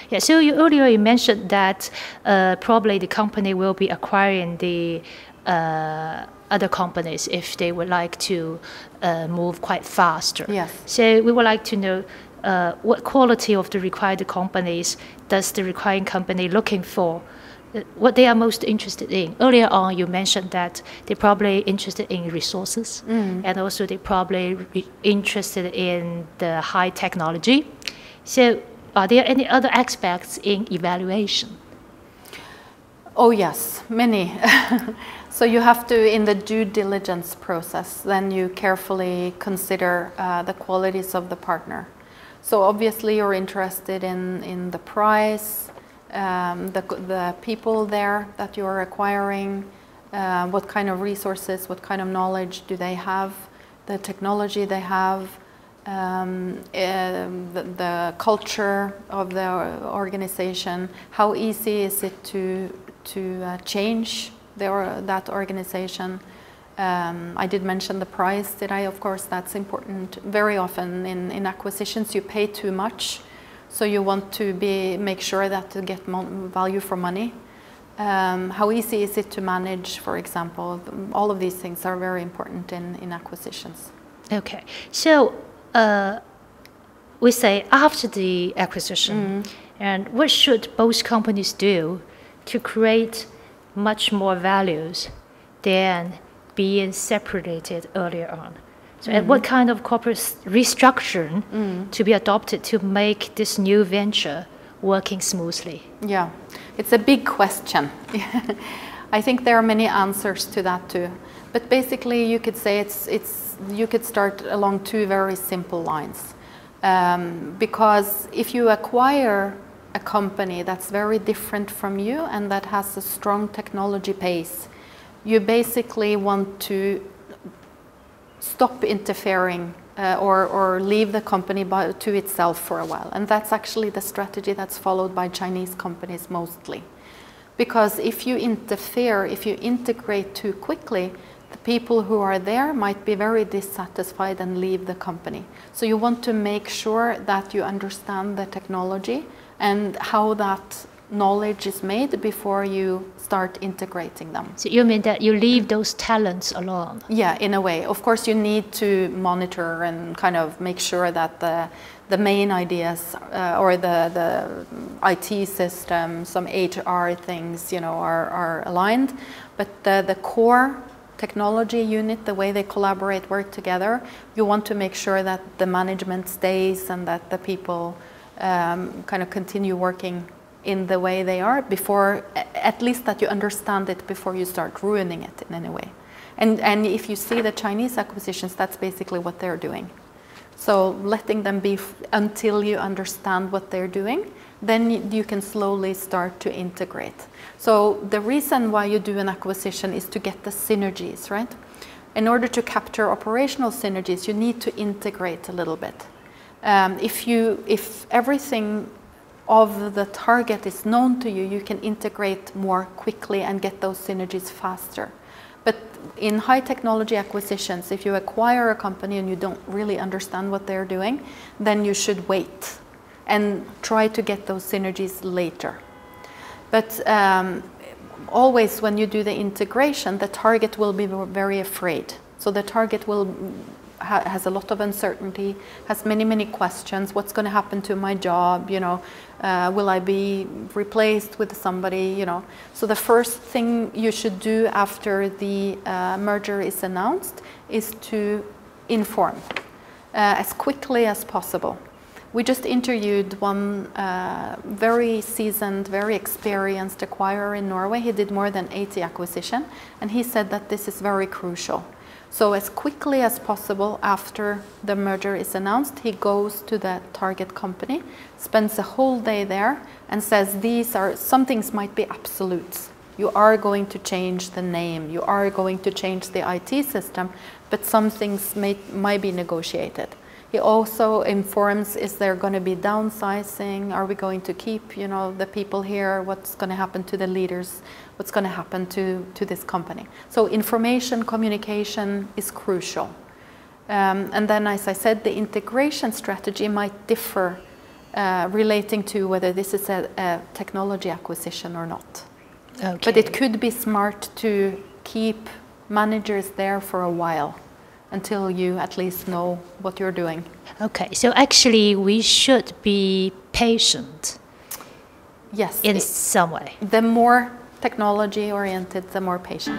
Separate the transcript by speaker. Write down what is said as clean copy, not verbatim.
Speaker 1: Yeah, so earlier you mentioned that probably the company will be acquiring the other companies if they would like to move quite faster.
Speaker 2: Yes.
Speaker 1: So we would like to know what quality of the required companies does the requiring company looking for? What they are most interested in. Earlier on, you mentioned that they're probably interested in resources, and also they're probably interested in the high technology. So are there any other aspects in evaluation?
Speaker 2: Oh yes, many. So you have to, in the due diligence process, then you carefully consider the qualities of the partner. So obviously you're interested in the price, the people there that you're acquiring, what kind of resources, what kind of knowledge do they have, the technology they have, the culture of the organization, how easy is it to change that organization. I did mention the price, did I? Of course, that's important. Very often in acquisitions you pay too much, so you want to make sure that to get value for money. How easy is it to manage, for example? All of these things are very important in acquisitions.
Speaker 1: Okay, so we say after the acquisition, and what should both companies do to create much more values than being separated earlier on? So and what kind of corporate restructuring to be adopted to make this new venture working smoothly?
Speaker 2: Yeah, it's a big question. I think there are many answers to that too. But basically you could say you could start along two very simple lines. Because if you acquire a company that's very different from you and that has a strong technology base, you basically want to stop interfering or leave the company to itself for a while. And that's actually the strategy that's followed by Chinese companies mostly. Because if you interfere, if you integrate too quickly, the people who are there might be very dissatisfied and leave the company. So you want to make sure that you understand the technology and how that knowledge is made before you start integrating them.
Speaker 1: So you mean that you leave those talents alone?
Speaker 2: Yeah, in a way. Of course, you need to monitor and kind of make sure that the main ideas or the IT system, some HR things, you know, are aligned. But the core technology unit, the way they collaborate, work together, you want to make sure that the management stays and that the people kind of continue working in the way they are before, at least that you understand it before you start ruining it in any way. And if you see the Chinese acquisitions, that's basically what they're doing. So letting them be until you understand what they're doing, then you can slowly start to integrate. So the reason why you do an acquisition is to get the synergies, right? In order to capture operational synergies, you need to integrate a little bit. If everything of the target is known to you, you can integrate more quickly and get those synergies faster. But in high technology acquisitions, if you acquire a company and you don't really understand what they're doing, then you should wait and try to get those synergies later. But always when you do the integration, the target will be very afraid. So the target will has a lot of uncertainty, has many questions. What's going to happen to my job? You know, will I be replaced with somebody? You know, so the first thing you should do after the merger is announced is to inform as quickly as possible. We just interviewed one very seasoned, very experienced acquirer in Norway. He did more than 80 acquisitions, and he said that this is very crucial. So as quickly as possible after the merger is announced, he goes to the target company, spends a whole day there and says some things might be absolutes. You are going to change the name, you are going to change the IT system, but some things might be negotiated. He also informs, is there going to be downsizing? Are we going to keep, you know, the people here? What's going to happen to the leaders? What's going to happen to this company? So information communication is crucial. And then, as I said, the integration strategy might differ relating to whether this is a technology acquisition or not.
Speaker 1: Okay.
Speaker 2: But it could be smart to keep managers there for a while until you at least know what you're doing.
Speaker 1: Okay, so actually we should be patient.
Speaker 2: Yes.
Speaker 1: In some way.
Speaker 2: The more technology oriented, the more patient.